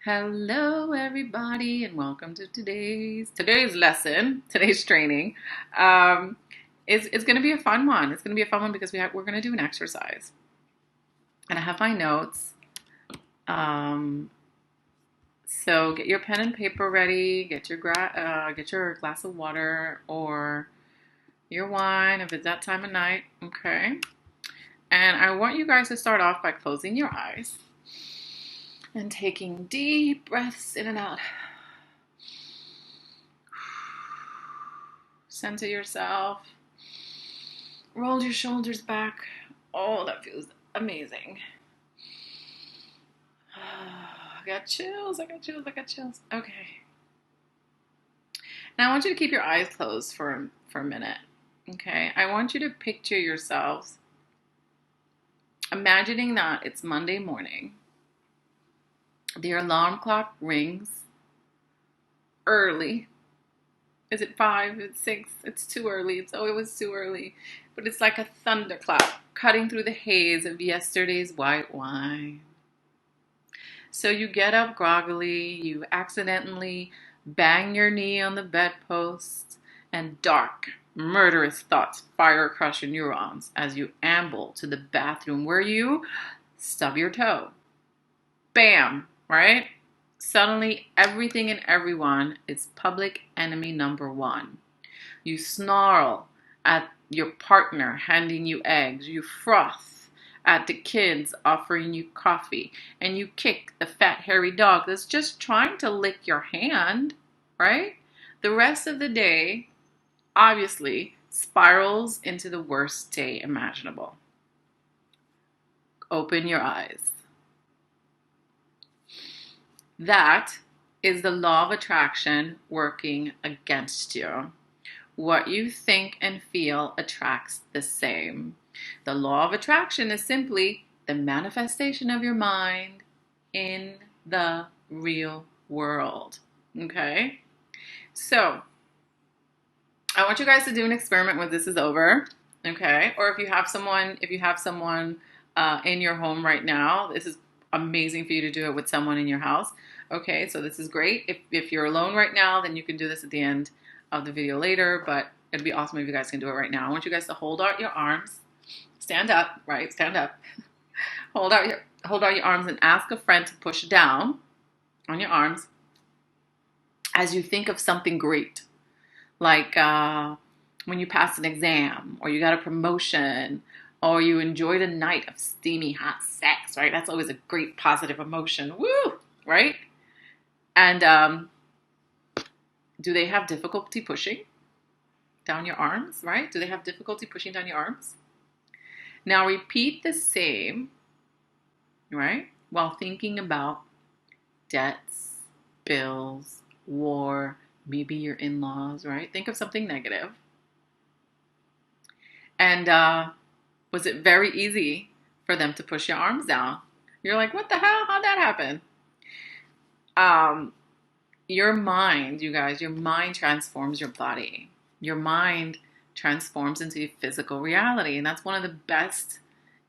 Hello, everybody, and welcome to today's lesson, today's training. Um, it's going to be a fun one. It's going to be a fun one because we're going to do an exercise, and I have my notes. Um, so get your pen and paper ready. Get your glass of water or your wine if it's that time of night. Okay, and I want you guys to start off by closing your eyes and taking deep breaths in and out. Center yourself. Roll your shoulders back. Oh, that feels amazing. I got chills. I got chills. I got chills. Okay. Now I want you to keep your eyes closed for a minute. Okay. I want you to picture yourselves imagining that it's Monday morning. The alarm clock rings early. Is it 5? It's 6? It's too early. It was too early. But it's like a thunderclap cutting through the haze of yesterday's white wine. So you get up groggily, you accidentally bang your knee on the bedpost, and dark, murderous thoughts fire across your neurons as you amble to the bathroom where you stub your toe. Bam, right? Suddenly, everything and everyone is public enemy number one. You snarl at your partner handing you eggs. You froth at the kids offering you coffee. And you kick the fat, hairy dog that's just trying to lick your hand, right? The rest of the day, obviously, spirals into the worst day imaginable. Open your eyes. That is the law of attraction working against you. What you think and feel attracts the same. The law of attraction is simply the manifestation of your mind in the real world. Okay? So, I want you guys to do an experiment when this is over. Okay? Or if you have someone in your home right now, this is amazing for you to do it with someone in your house. Okay, so this is great. If you're alone right now, then you can do this at the end of the video later, but it'd be awesome if you guys can do it right now. I want you guys to hold out your arms. Stand up, right? Stand up. hold out your arms and ask a friend to push down on your arms as you think of something great. Like when you passed an exam, or you got a promotion, or you enjoyed a night of steamy hot sex, right? That's always a great positive emotion. Woo! Right? And do they have difficulty pushing down your arms, right? Do they have difficulty pushing down your arms? Now repeat the same, right? While thinking about debts, bills, war, maybe your in-laws, right? Think of something negative. And was it very easy for them to push your arms down? You're like, what the hell? How'd that happen? Your mind, you guys, your mind transforms your body. Your mind transforms into physical reality. And that's one of the best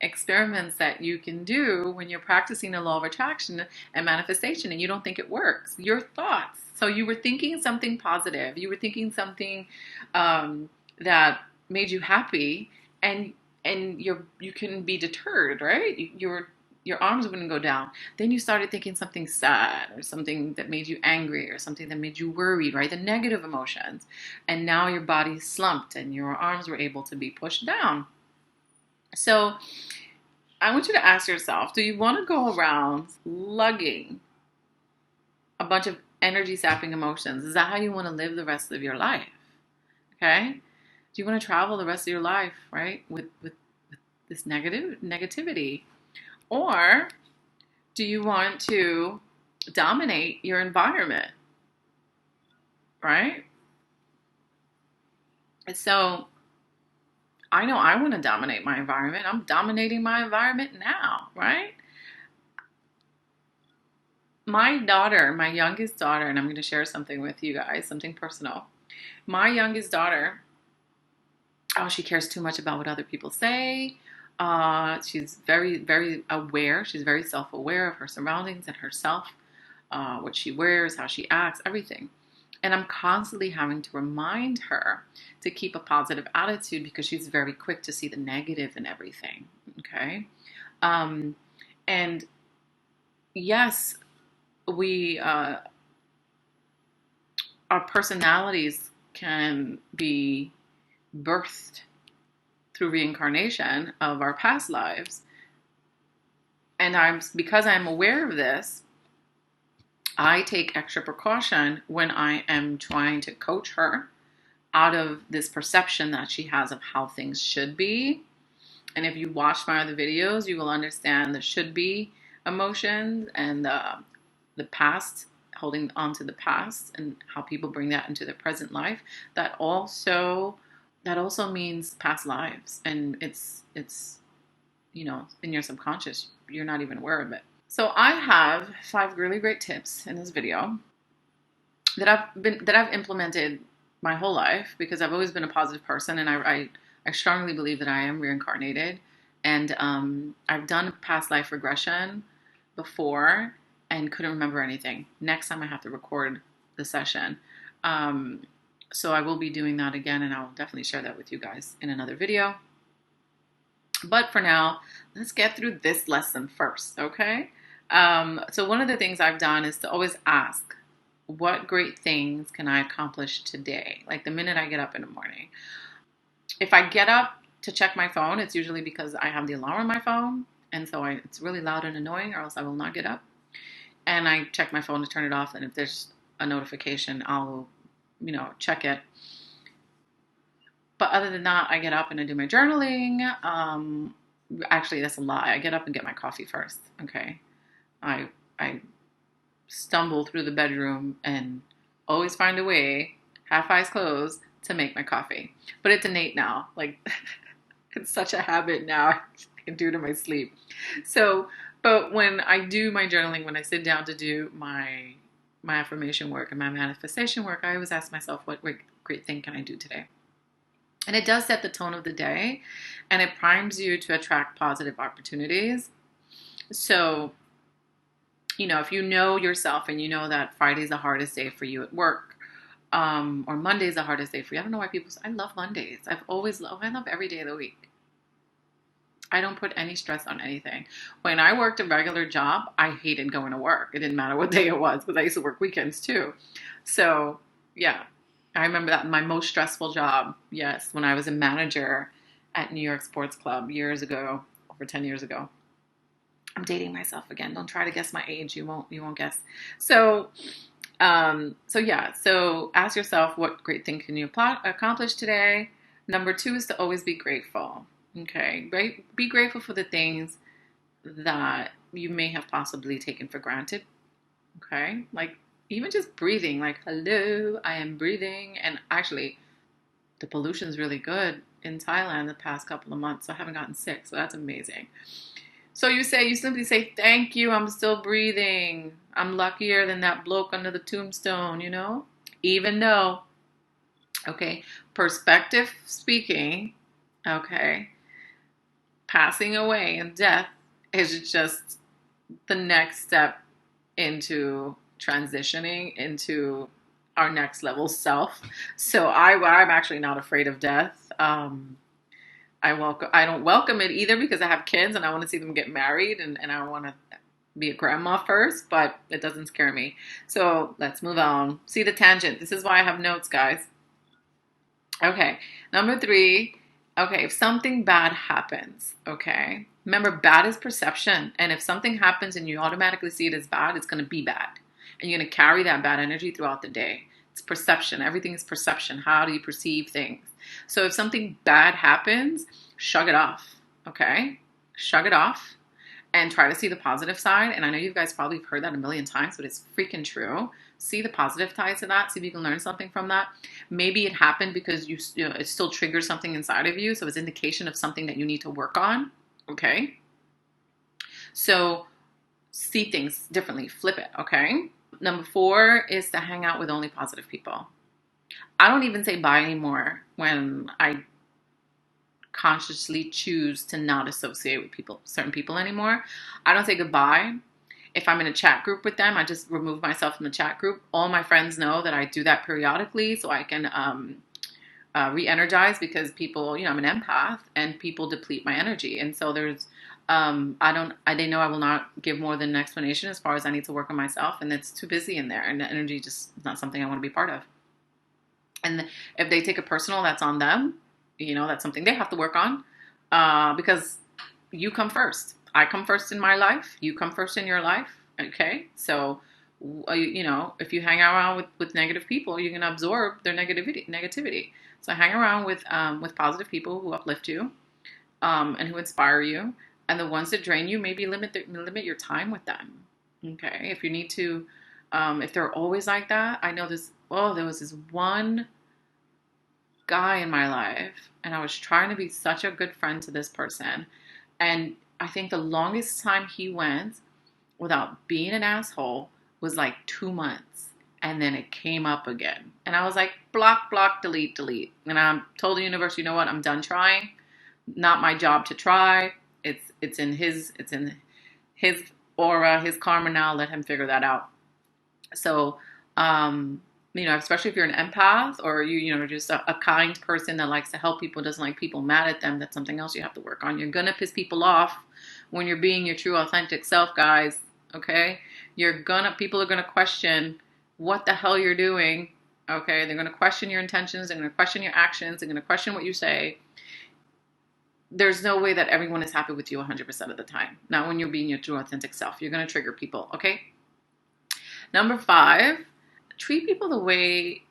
experiments that you can do when you're practicing the law of attraction and manifestation and you don't think it works. Your thoughts. So you were thinking something positive. You were thinking something that made you happy, and you can be deterred, right? Your arms wouldn't go down. Then you started thinking something sad or something that made you angry or something that made you worried, right? The negative emotions. And now your body slumped and your arms were able to be pushed down. So I want you to ask yourself, do you want to go around lugging a bunch of energy sapping emotions? Is that how you want to live the rest of your life? Okay? Do you want to travel the rest of your life, right? With this negativity? Or do you want to dominate your environment? Right? So I know I want to dominate my environment. I'm dominating my environment now, right? My daughter, my youngest daughter, and I'm going to share something with you guys, something personal. My youngest daughter, oh, she cares too much about what other people say. She's very, very aware. She's very self-aware of her surroundings and herself. what she wears, how she acts, everything. And I'm constantly having to remind her to keep a positive attitude because she's very quick to see the negative in everything. Okay. And yes, we, our personalities can be birthed through reincarnation of our past lives. And because I'm aware of this, I take extra precaution when I am trying to coach her out of this perception that she has of how things should be. And if you watch my other videos, you will understand the should be emotions and the past, holding on to the past and how people bring that into their present life. That also means past lives, and it's in your subconscious, you're not even aware of it. So I have 5 really great tips in this video that I've implemented my whole life because I've always been a positive person, and I strongly believe that I am reincarnated, and I've done past life regression before and couldn't remember anything. Next time I have to record the session. So I will be doing that again, and I'll definitely share that with you guys in another video. But for now, let's get through this lesson first, okay? So one of the things I've done is to always ask, what great things can I accomplish today? Like the minute I get up in the morning. If I get up to check my phone, it's usually because I have the alarm on my phone, and so it's really loud and annoying, or else I will not get up. And I check my phone to turn it off, and if there's a notification, I'll, check it. But other than that, I get up and I do my journaling. Actually, that's a lie. I get up and get my coffee first. Okay. I stumble through the bedroom and always find a way, half eyes closed, to make my coffee. But it's innate now. Like, it's such a habit now. I can do it in my sleep. So, but when I do my journaling, when I sit down to do my affirmation work and my manifestation work, I always ask myself, what great thing can I do today? And it does set the tone of the day, and it primes you to attract positive opportunities. So, if you know yourself and you know that Friday's the hardest day for you at work, or Monday's the hardest day for you. I don't know why people say, I love Mondays. I love every day of the week. I don't put any stress on anything. When I worked a regular job, I hated going to work. It didn't matter what day it was, because I used to work weekends too. So, yeah. I remember that my most stressful job, yes, when I was a manager at New York Sports Club years ago, over 10 years ago. I'm dating myself again. Don't try to guess my age. You won't guess. So ask yourself, what great thing can you accomplish today? Number 2 is to always be grateful. Okay, right? Be grateful for the things that you may have possibly taken for granted. Okay, like even just breathing, like, hello, I am breathing. And actually, the pollution's really good in Thailand the past couple of months, so I haven't gotten sick, so that's amazing. So you simply say, thank you, I'm still breathing. I'm luckier than that bloke under the tombstone, even though, okay, perspective speaking, okay, passing away and death is just the next step into transitioning into our next level self. So I'm actually not afraid of death. I don't welcome it either, because I have kids and I want to see them get married, and I want to be a grandma first, but it doesn't scare me. So let's move on. See the tangent. This is why I have notes, guys. Okay. Number 3. Okay. If something bad happens, okay, remember, bad is perception. And if something happens and you automatically see it as bad, it's going to be bad. And you're going to carry that bad energy throughout the day. It's perception. Everything is perception. How do you perceive things? So if something bad happens, shrug it off, okay? Shrug it off and try to see the positive side. And I know you guys probably have heard that a million times, but it's freaking true. See the positive sides to that. See if you can learn something from that. Maybe it happened because it still triggers something inside of you. So it's an indication of something that you need to work on, okay? So see things differently. Flip it, okay? Number 4 is to hang out with only positive people. I don't even say bye anymore when I consciously choose to not associate with certain people anymore. I don't say goodbye. If I'm in a chat group with them, I just remove myself from the chat group. All my friends know that I do that periodically so I can re-energize, because people, I'm an empath and people deplete my energy. And so they know I will not give more than an explanation as far as I need to work on myself. And it's too busy in there. And the energy just is not something I want to be part of. And if they take it personal, that's on them. That's something they have to work on, because you come first. I come first in my life. You come first in your life. Okay. So, if you hang around with negative people, you're going to absorb their negativity. So hang around with positive people who uplift you, and who inspire you. And the ones that drain you, maybe limit your time with them. Okay. If you need to, if they're always like that, I know this. Oh, there was this one guy in my life, and I was trying to be such a good friend to this person. And I think the longest time he went without being an asshole was like 2 months. And then it came up again. And I was like, block, block, delete, delete. And I told the universe, you know what? I'm done trying. Not my job to try. It's in his aura, his karma now. Let him figure that out. So, especially if you're an empath, or just a kind person that likes to help people, doesn't like people mad at them, that's something else you have to work on. You're gonna piss people off when you're being your true authentic self, guys. Okay? People are gonna question what the hell you're doing. Okay? They're gonna question your intentions, they're gonna question your actions, they're gonna question what you say. There's no way that everyone is happy with you 100% of the time. Not when you're being your true authentic self. You're gonna trigger people, okay? Number 5, treat people the way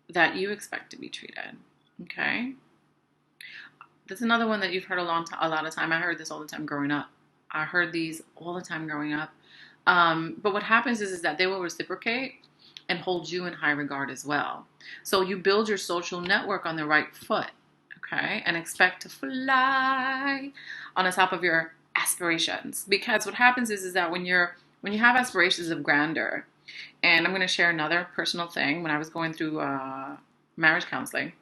that you expect to be treated. Okay? That's another one that you've heard a lot of time. I heard this all the time growing up. I heard these all the time growing up. But what happens is that they will reciprocate and hold you in high regard as well. So you build your social network on the right foot, okay? And expect to fly on the top of your aspirations. Because what happens is that when you have aspirations of grandeur, and I'm going to share another personal thing. When I was going through marriage counseling,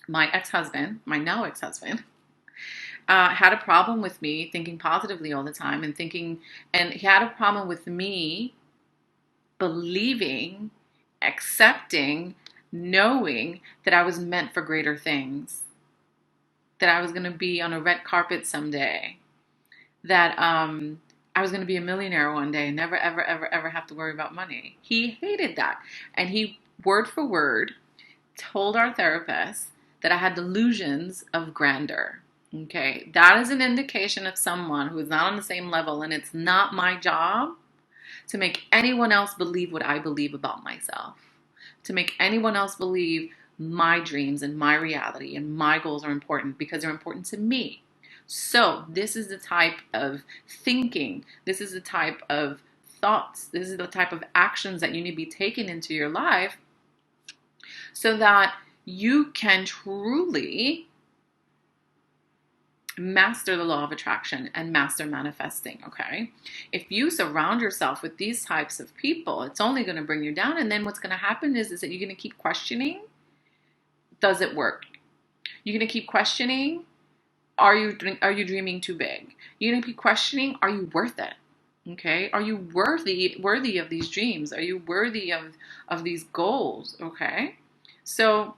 my now ex-husband, had a problem with me thinking positively all the time, and he had a problem with me believing, accepting, knowing that I was meant for greater things, that I was going to be on a red carpet someday, that I was going to be a millionaire one day and never, ever, ever, ever have to worry about money. He hated that. And he, word for word, told our therapist that I had delusions of grandeur. Okay, that is an indication of someone who is not on the same level, and it's not my job to make anyone else believe what I believe about myself, to make anyone else believe my dreams and my reality and my goals are important, because they're important to me. So this is the type of thinking, this is the type of thoughts, this is the type of actions that you need to be taken into your life so that you can truly master the law of attraction and master manifesting, okay? If you surround yourself with these types of people, it's only going to bring you down. And then what's going to happen is that you're going to keep questioning, does it work? You're going to keep questioning, are you dreaming too big? You're going to keep questioning, are you worth it? Okay? Are you worthy of these dreams? Are you worthy of these goals? Okay? So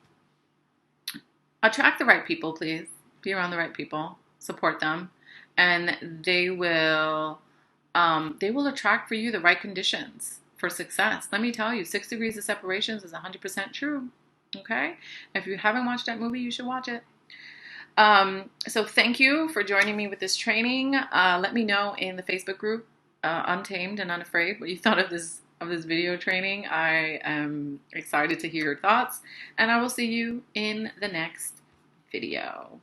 attract the right people, please. Be around the right people. Support them, and they will attract for you the right conditions for success. Let me tell you, 6 Degrees of Separations is 100% true. Okay? If you haven't watched that movie, you should watch it. So thank you for joining me with this training. Let me know in the Facebook group, Untamed and Unafraid, what you thought of this video training. I am excited to hear your thoughts, and I will see you in the next video.